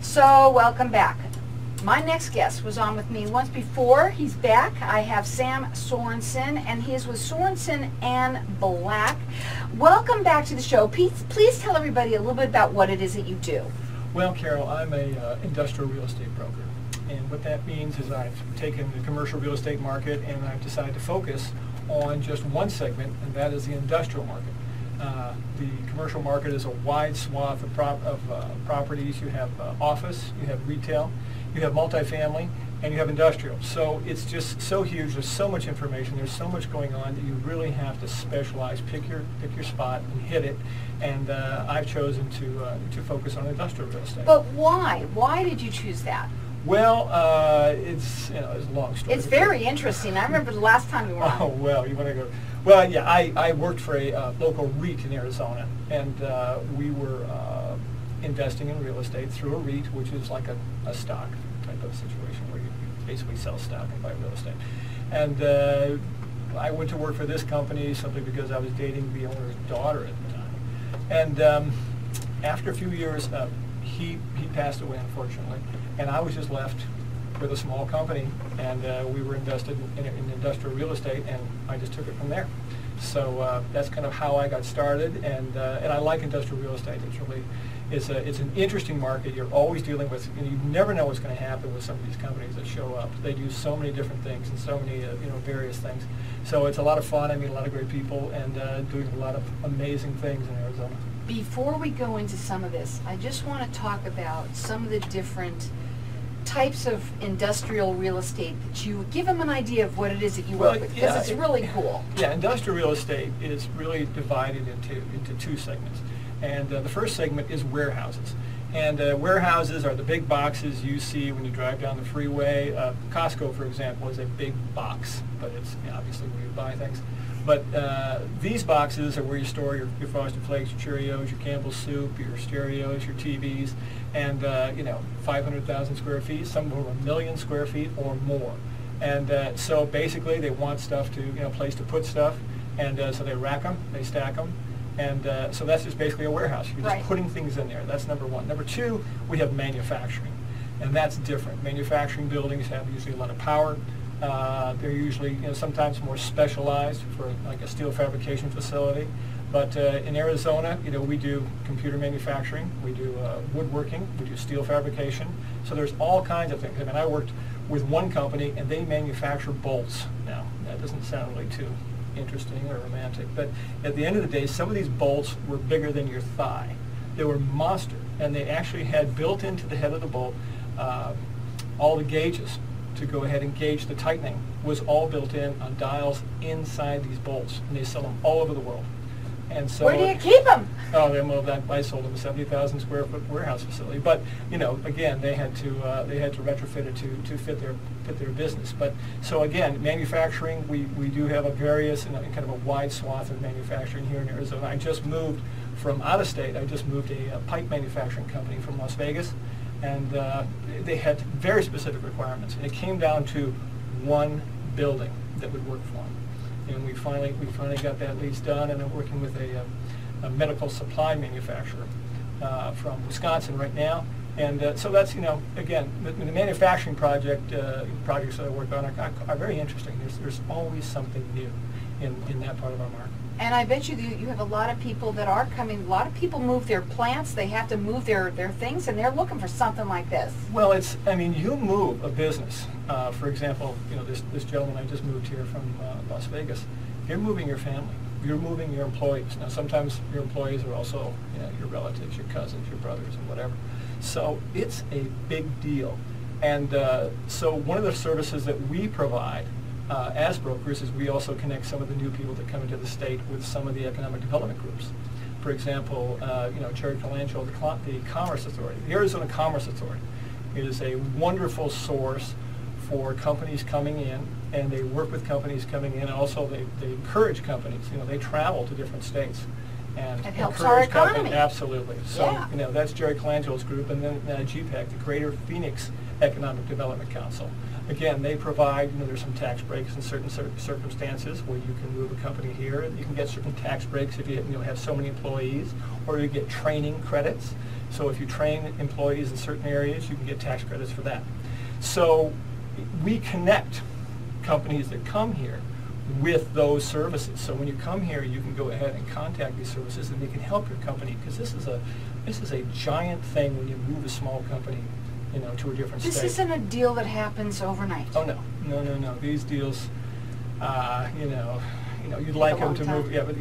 So, welcome back. My next guest was on with me once before. He's back. I have Sam Sorensen, and he is with Sorensen and Black. Welcome back to the show. Please tell everybody a little bit about what it is that you do. Well, Carol, I'm a industrial real estate broker. And what that means is I've taken the commercial real estate market and I've decided to focus on just one segment, and that is the industrial market. The commercial market is a wide swath of properties. You have office, you have retail, you have multifamily, and you have industrial. So it's just so huge. There's so much information. There's so much going on that you really have to specialize. Pick your spot and hit it. And I've chosen to focus on industrial real estate. But why? Why did you choose that? Well, it's it's a long story. It's very interesting. I remember the last time you were on. Oh well, you want to go? Well, yeah, I worked for a local REIT in Arizona, and we were investing in real estate through a REIT, which is like a stock type of situation where you basically sell stock and buy real estate. And I went to work for this company simply because I was dating the owner's daughter at the time. And after a few years, he passed away, unfortunately, and I was just left with a small company, and we were invested in industrial real estate, and I just took it from there. So that's kind of how I got started, and I like industrial real estate. It's an interesting market. You're always dealing with, and you never know what's going to happen with some of these companies that show up. They do so many different things and so many various things. So it's a lot of fun. I meet a lot of great people and doing a lot of amazing things in Arizona. Before we go into some of this, I just want to talk about some of the different types of industrial real estate that you give them an idea of what it is that you work with, because it's really cool. Yeah, industrial real estate is really divided into two segments. And the first segment is warehouses. And warehouses are the big boxes you see when you drive down the freeway. Costco, for example, is a big box, but it's obviously where you buy things. But these boxes are where you store your Frosted Flakes, your Cheerios, your Campbell's soup, your stereos, your TVs, and 500,000 square feet, some of them are 1 million square feet or more. And so basically they want stuff to, place to put stuff, and so they rack them, they stack them, and so that's just basically a warehouse. You're just putting things in there. That's number one. Number two, we have manufacturing, and that's different. Manufacturing buildings have usually a lot of power. They're usually sometimes more specialized for like a steel fabrication facility. But in Arizona, we do computer manufacturing, we do woodworking, we do steel fabrication. So there's all kinds of things. I mean, I worked with one company and they manufacture bolts. Now, that doesn't sound really too interesting or romantic, but at the end of the day, some of these bolts were bigger than your thigh. They were monster, and they actually had built into the head of the bolt all the gauges to go ahead and gauge the tightening was all built in on dials inside these bolts, and they sell them all over the world. And so, where do you keep them? Oh, I sold them a 70,000 square foot warehouse facility. But again, they had to retrofit it to fit their business. But so again, manufacturing, we do have a various and kind of a wide swath of manufacturing here in Arizona. I just moved from out of state. I just moved a pipe manufacturing company from Las Vegas, and they had very specific requirements, and it came down to one building that would work for them. And we finally got that lease done, and I'm working with a medical supply manufacturer from Wisconsin right now. And so that's, again, the manufacturing projects that I work on are very interesting. There's always something new in that part of our market. And I bet you have a lot of people that are coming. A lot of people move their plants. They have to move their things, and they're looking for something like this. Well, you move a business. For example, this gentleman I just moved here from Las Vegas. You're moving your family. You're moving your employees. Now, sometimes your employees are also, your relatives, your cousins, your brothers, and whatever. So it's a big deal. And so one of the services that we provide as brokers is we also connect some of the new people that come into the state with some of the economic development groups. For example, Jerry Colangelo, the Commerce Authority, the Arizona Commerce Authority, is a wonderful source for companies coming in, and they work with companies coming in, and also they encourage companies. They travel to different states and it helps our economy. Absolutely. So yeah. that's Jerry Colangelo's group, and then GPEC, the Greater Phoenix Economic Development Council. Again, they provide, there's some tax breaks in certain circumstances where you can move a company here. You can get certain tax breaks if you have so many employees, or you get training credits. So if you train employees in certain areas, you can get tax credits for that. So we connect companies that come here with those services. So when you come here, you can go ahead and contact these services, and they can help your company, because this is a giant thing when you move a small company, to a different state. This isn't a deal that happens overnight. Oh no. These deals, you'd like them to move. Yeah, but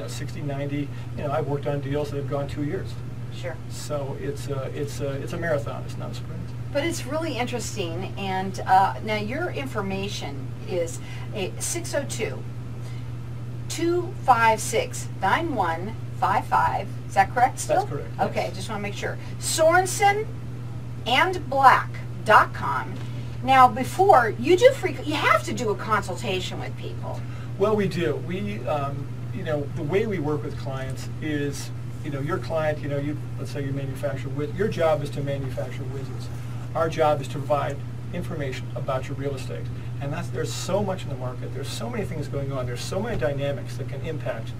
60, 90. I've worked on deals that have gone 2 years. Sure. So it's a marathon. It's not a sprint. But it's really interesting, and now your information is 602-256-9155. Is that correct still? That's correct. Okay, yes. just want to make sure. Sorensen and Black.com. Now, before you do you have to do a consultation with people. Well, we do. We, the way we work with clients is, your client, let's say you manufacture your job is to manufacture widgets. Our job is to provide information about your real estate. And there's so much in the market. There's so many things going on. There's so many dynamics that can impact,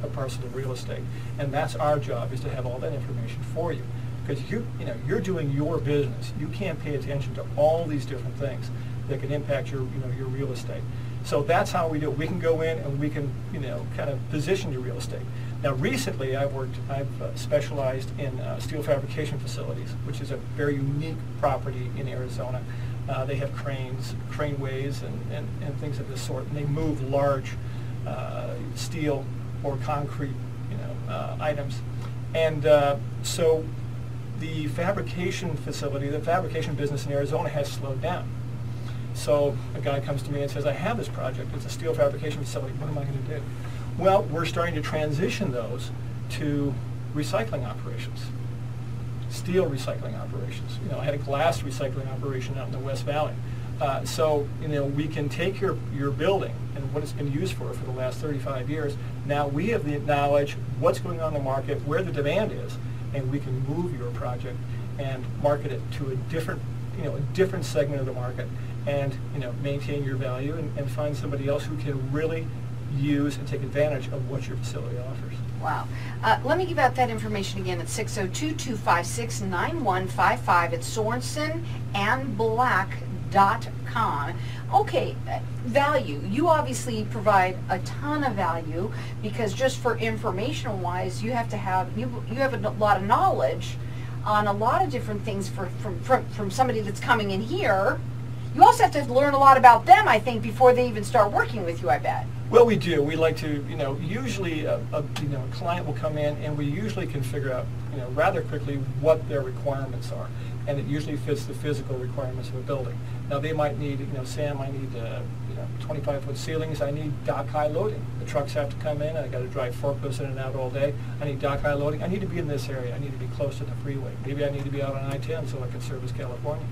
a parcel of real estate. And that's our job, is to have all that information for you. Because you're doing your business. You can't pay attention to all these different things that can impact your real estate. So that's how we do it. We can go in and we can, kind of position your real estate. Now, recently I've specialized in steel fabrication facilities, which is a very unique property in Arizona. They have cranes, craneways, and things of this sort, and they move large steel or concrete, items. And so the fabrication facility, the fabrication business in Arizona has slowed down. So a guy comes to me and says, I have this project. It's a steel fabrication facility. What am I going to do? Well, we're starting to transition those to recycling operations, steel recycling operations. I had a glass recycling operation out in the West Valley. So we can take your building and what it's been used for the last 35 years. Now we have the knowledge what's going on in the market, where the demand is, and we can move your project and market it to a different segment of the market, and maintain your value and find somebody else who can really use and take advantage of what your facility offers. Wow. Let me give out that information again. It's 602-256-9155. It's SorensenandBlack.com. Okay, value. You obviously provide a ton of value, because just for informational wise, you have to have you have a lot of knowledge on a lot of different things from somebody that's coming in here. You also have to learn a lot about them, I think, before they even start working with you, I bet. Well, we do. We like to, usually a client will come in, and we usually can figure out, rather quickly what their requirements are. And it usually fits the physical requirements of a building. Now, they might need, Sam, I need, 25-foot ceilings. I need dock high loading. The trucks have to come in. I got to drive forklifts in and out all day. I need dock high loading. I need to be in this area. I need to be close to the freeway. Maybe I need to be out on I-10 so I can service California.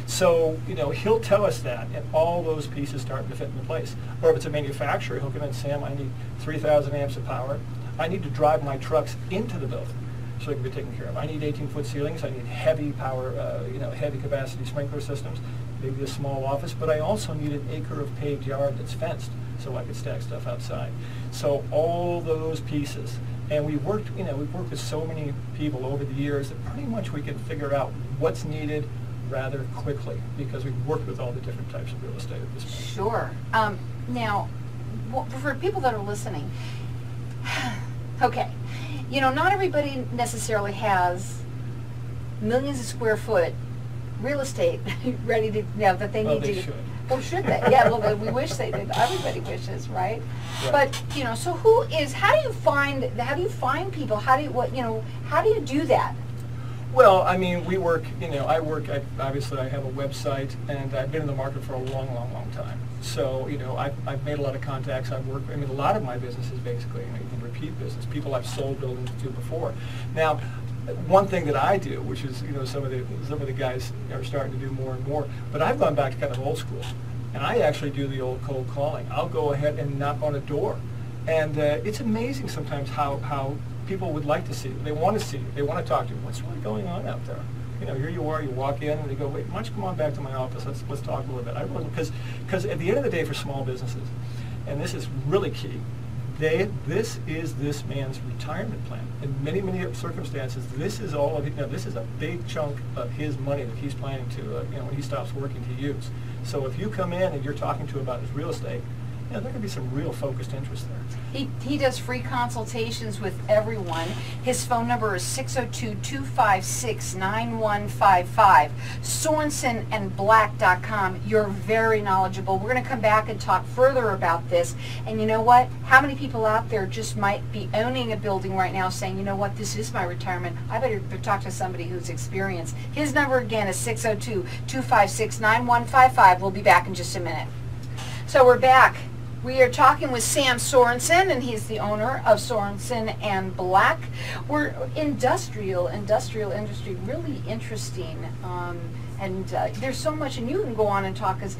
So, he'll tell us that, and all those pieces start to fit into place. Or if it's a manufacturer, he'll come in and say, Sam, I need 3,000 amps of power. I need to drive my trucks into the building so it can be taken care of. I need 18-foot ceilings. I need heavy power, heavy capacity sprinkler systems, maybe a small office, but I also need an acre of paved yard that's fenced so I could stack stuff outside. So all those pieces. And we've worked with so many people over the years that pretty much we can figure out what's needed rather quickly, because we've worked with all the different types of real estate at this point. Sure. Now, for people that are listening, okay, not everybody necessarily has millions of square foot real estate ready to, that they need they to. should. Well, should they? Yeah, well, we wish they did. Everybody wishes, right? Right. But, so how do you find people? How do you do that? Well, I mean, we work, obviously I have a website, and I've been in the market for a long, long, long time. So, I've made a lot of contacts. a lot of my business is basically repeat business, people I've sold buildings to before. Now, one thing that I do, which is, some of the guys are starting to do more and more, but I've gone back to kind of old school, and I actually do the old cold calling. I'll go ahead and knock on a door, and it's amazing sometimes how people would like to see you. They want to see you. They want to talk to you. What's really going on out there? here you are, you walk in, and they go, wait, why don't you come on back to my office? Let's talk a little bit. Because at the end of the day, for small businesses, and this is really key, this is this man's retirement plan. In many, many circumstances, this is all of this is a big chunk of his money that he's planning to, when he stops working, to use. So if you come in and you're talking to about his real estate, there could be some real focused interest there. He does free consultations with everyone. His phone number is 602-256-9155. SorensenandBlack.com. You're very knowledgeable. We're going to come back and talk further about this. And you know what? How many people out there just might be owning a building right now saying, you know what, this is my retirement. I better talk to somebody who's experienced. His number again is 602-256-9155. We'll be back in just a minute. So we're back. We are talking with Sam Sorensen, and he's the owner of Sorensen and Black. We're industrial industry, really interesting. And there's so much, and you can go on and talk, because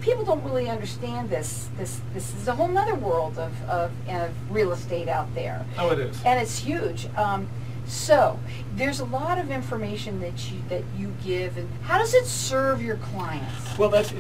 people don't really understand this. This is a whole nother world of real estate out there. Oh, it is. And it's huge. So there's a lot of information that you give, and how does it serve your clients? Well, that's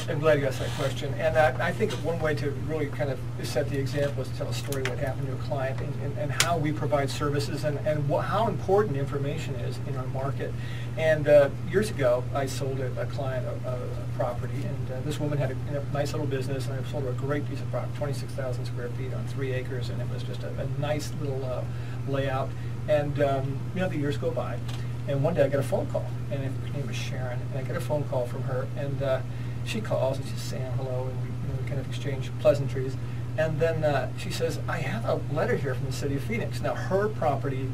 I'm glad you asked that question, and I think one way to really kind of set the example is to tell a story of what happened to a client and how we provide services and how important information is in our market. And years ago, I sold a client a property, and this woman had a nice little business, and I sold her a great piece of property, 26,000 square feet on 3 acres, and it was just a nice little layout. And the years go by, and one day I get a phone call, and her name was Sharon, and I get a phone call from her, and she calls and she's saying hello, and we kind of exchange pleasantries, and then she says, I have a letter here from the city of Phoenix. Now, her property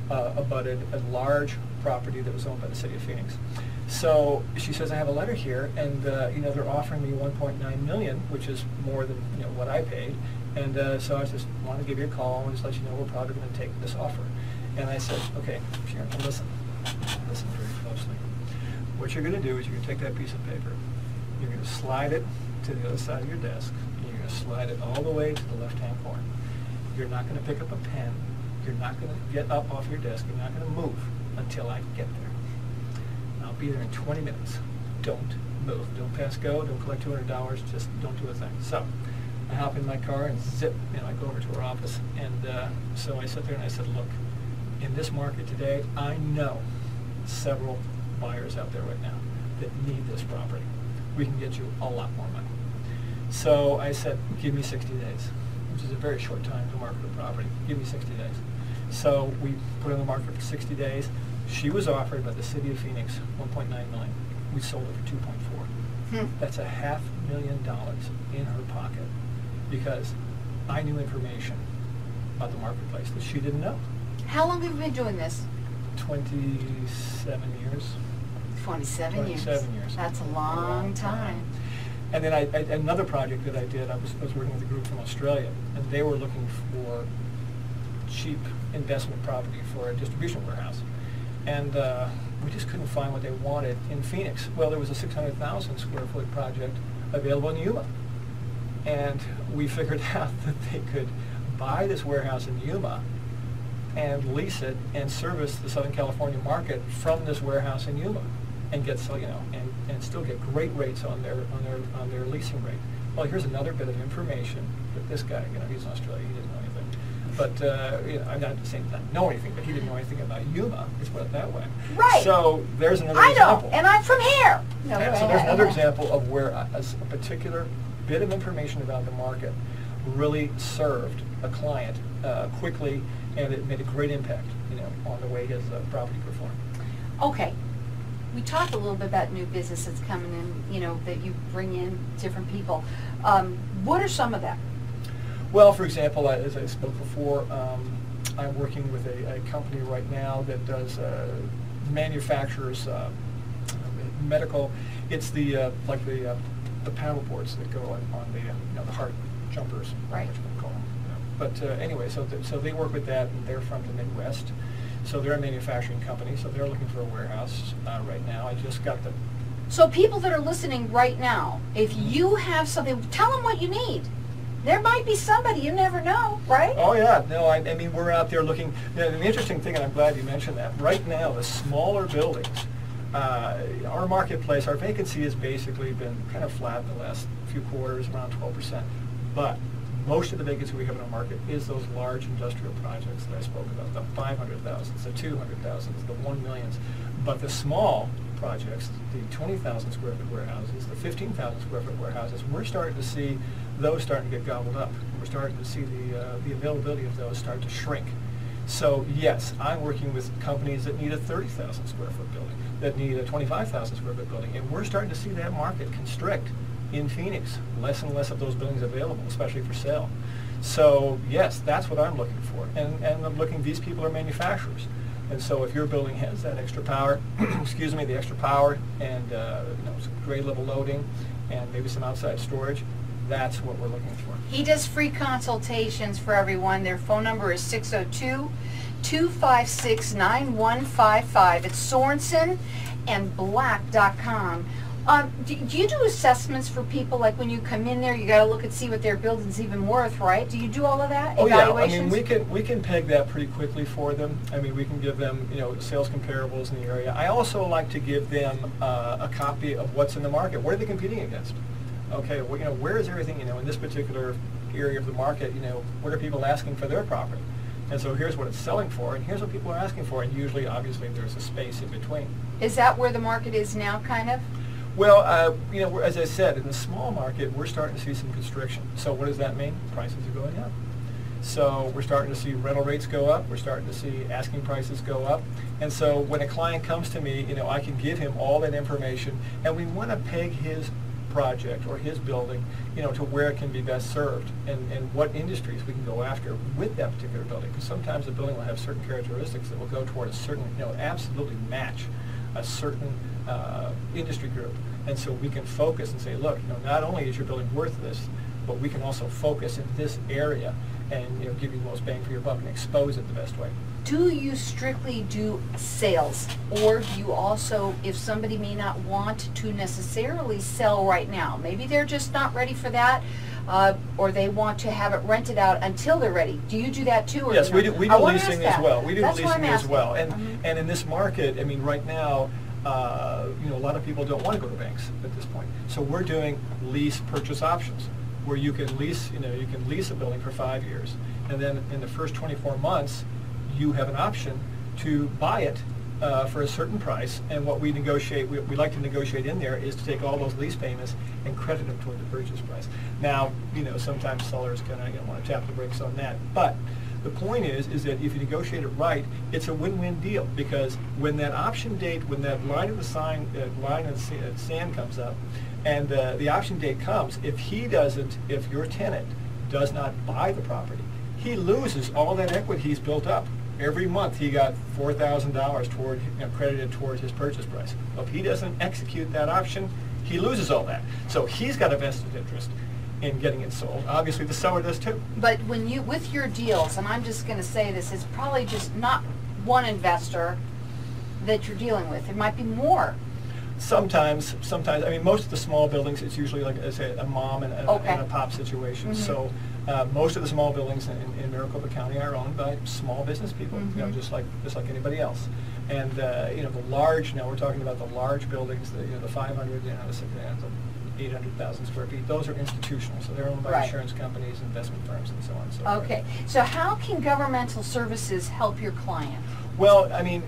abutted a large property that was owned by the city of Phoenix. So she says, I have a letter here, and they're offering me $1.9 million, which is more than what I paid, and so I just want to give you a call and just let you know we're probably going to take this offer. And I said, okay, Sharon, listen very closely. What you're going to do is you're going to take that piece of paper, you're going to slide it to the other side of your desk, and you're going to slide it all the way to the left-hand corner. You're not going to pick up a pen. You're not going to get up off your desk. You're not going to move until I get there. I'll be there in 20 minutes. Don't move. Don't pass go. Don't collect $200. Just don't do a thing. So I hop in my car and zip, I go over to her office. And so I sit there and I said, look, in this market today, I know several buyers out there right now that need this property. We can get you a lot more money. So I said, give me 60 days, which is a very short time to market a property. Give me 60 days. So we put it on the market for 60 days. She was offered by the city of Phoenix $1.9 million. We sold it for $2.4. That's $500,000 in her pocket because I knew information about the marketplace that she didn't know. How long have you been doing this? 27 years. 27 years. That's a long time. And then another project that I did, I was working with a group from Australia, and they were looking for cheap investment property for a distribution warehouse. And we just couldn't find what they wanted in Phoenix. Well, there was a 600,000 square foot project available in Yuma. And we figured out that they could buy this warehouse in Yuma and lease it and service the Southern California market from this warehouse in Yuma, and get and still get great rates on their leasing rate. Well, here's another bit of information that this guy, he's in Australia, he didn't know anything, but I'm not saying he doesn't know anything, but he didn't know anything about Yuma. Let's put it that way. Right. So there's another example. I know, and I'm from here. No, so there's another example of where a particular bit of information about the market really served a client quickly, and it made a great impact, on the way his property performed. Okay. We talked a little bit about new business that's coming in, that you bring in different people. What are some of that? Well, for example, as I spoke before, I'm working with a company right now that does manufactures medical. It's the paddle boards that go on the heart jumpers, right? What you call them. But anyway, so they work with that, and they're from the Midwest. So they're a manufacturing company, so they're looking for a warehouse right now. I just got the... So people that are listening right now, if you have something, tell them what you need. There might be somebody, you never know, right? Oh yeah, no, I mean we're out there looking. You know, the interesting thing, and I'm glad you mentioned that. Right now, the smaller buildings, our marketplace, our vacancy has basically been kind of flat in the last few quarters, around 12%. But most of the vacancy we have in our market is those large industrial projects that I spoke about, the 500,000s, the 200,000s, the 1 millions. But the small projects, the 20,000 square foot warehouses, the 15,000 square foot warehouses, we're starting to see those starting to get gobbled up. We're starting to see the availability of those start to shrink. So yes, I'm working with companies that need a 30,000 square foot building, that need a 25,000 square foot building, and we're starting to see that market constrict in Phoenix. Less and less of those buildings available, especially for sale. So yes, that's what I'm looking for, and I'm looking. These people are manufacturers, and so if your building has that extra power, excuse me, the extra power, and you know, some grade level loading, and maybe some outside storage, that's what we're looking for. He does free consultations for everyone. Their phone number is 602-256-9155. It's Sorensen and Black.com. Do you do assessments for people, like when you come in there, you got to look and see what their building's even worth, right? Do you do all of that? Oh yeah, I Evaluations? mean we can peg that pretty quickly for them. I mean we can give them, you know, sales comparables in the area. I also like to give them a copy of what's in the market. What are they competing against? Okay, well, you know, where is everything, you know, in this particular area of the market, you know, what are people asking for their property? And so here's what it's selling for, and here's what people are asking for, and usually, obviously, there's a space in between. Is that where the market is now, kind of? Well, you know, as I said, in the small market, we're starting to see some constriction. So what does that mean? Prices are going up. So we're starting to see rental rates go up. We're starting to see asking prices go up. And so when a client comes to me, you know, I can give him all that information, and we want to peg his project or his building, you know, to where it can be best served, and what industries we can go after with that particular building. Because sometimes the building will have certain characteristics that will go toward a certain, you know, absolutely match a certain industry group. And so we can focus and say, look, you know, not only is your building worth this, but we can also focus in this area and, you know, give you the most bang for your buck and expose it the best way. Do you strictly do sales, or do you also, if somebody may not want to necessarily sell right now, maybe they're just not ready for that, or they want to have it rented out until they're ready, do you do that too? Or yes, no? we do leasing as well. We do That's leasing as well. And Mm-hmm. and in this market, I mean, right now, you know, a lot of people don't want to go to banks at this point. So we're doing lease purchase options, where you can lease, you know, you can lease a building for 5 years, and then in the first 24 months, you have an option to buy it for a certain price. And what we negotiate, we like to negotiate in there, is to take all those lease payments and credit them toward the purchase price. Now, you know, sometimes sellers kind of, you know, want to tap the brakes on that, but the point is that if you negotiate it right, it's a win-win deal, because when that option date, when that line of the sand comes up, and the option date comes, if your tenant does not buy the property, he loses all that equity he's built up. Every month he got $4,000 toward, you know, credited towards his purchase price. Well, if he doesn't execute that option, he loses all that. So he's got a vested interest in getting it sold. Obviously the seller does too. But when you, with your deals, and I'm just going to say this, it's probably just not one investor that you're dealing with. It might be more. Sometimes, I mean, most of the small buildings, it's usually like, I say, a mom and a pop situation. Mm-hmm. So most of the small buildings in Maricopa County are owned by small business people, Mm-hmm. you know, just like anybody else. And you know, the large, now we're talking about the large buildings, you know, the 500, you know, the 800,000 square feet. Those are institutional, so they're owned by Right. insurance companies, investment firms, and so on and so forth. Okay, so how can governmental services help your client? Well, I mean,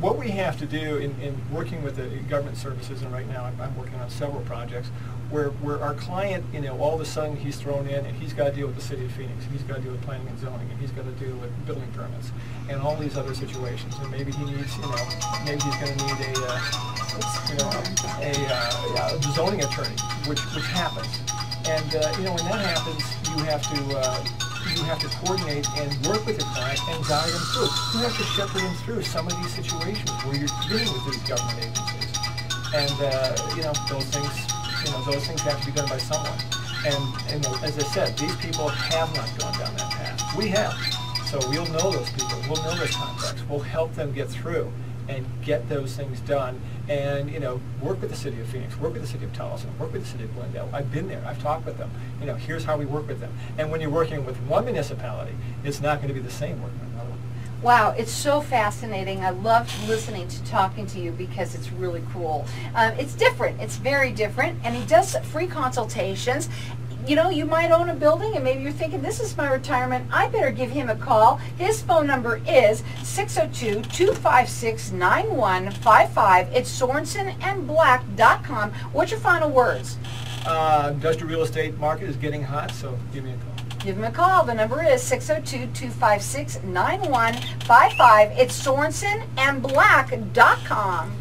what we have to do in working with the government services, and right now I'm working on several projects, where our client, you know, all of a sudden he's thrown in and he's got to deal with the city of Phoenix, he's got to deal with planning and zoning, and he's got to deal with building permits, and all these other situations. And maybe he needs, you know, maybe he's going to need a zoning attorney, which happens. And you know, when that happens, you have to coordinate and work with your client and guide them through. You have to shepherd them through some of these situations where you're dealing with these government agencies. And you know, those things have to be done by someone. And you know, as I said, these people have not gone down that path. We have. So we'll know those people. We'll know those contacts. We'll help them get through. and get those things done. And, you know, work with the city of Phoenix, work with the city of Towson, work with the city of Glendale. I've been there, I've talked with them. You know, here's how we work with them. And when you're working with one municipality, it's not going to be the same working with another one. Wow, it's so fascinating. I love listening to talking to you because it's really cool. It's different. It's very different. And he does free consultations. You know, you might own a building and maybe you're thinking, this is my retirement. I better give him a call. His phone number is 602-256-9155. It's SorensenandBlack.com. What's your final words? Industrial real estate market is getting hot, so give me a call. Give him a call. The number is 602-256-9155. It's SorensenandBlack.com.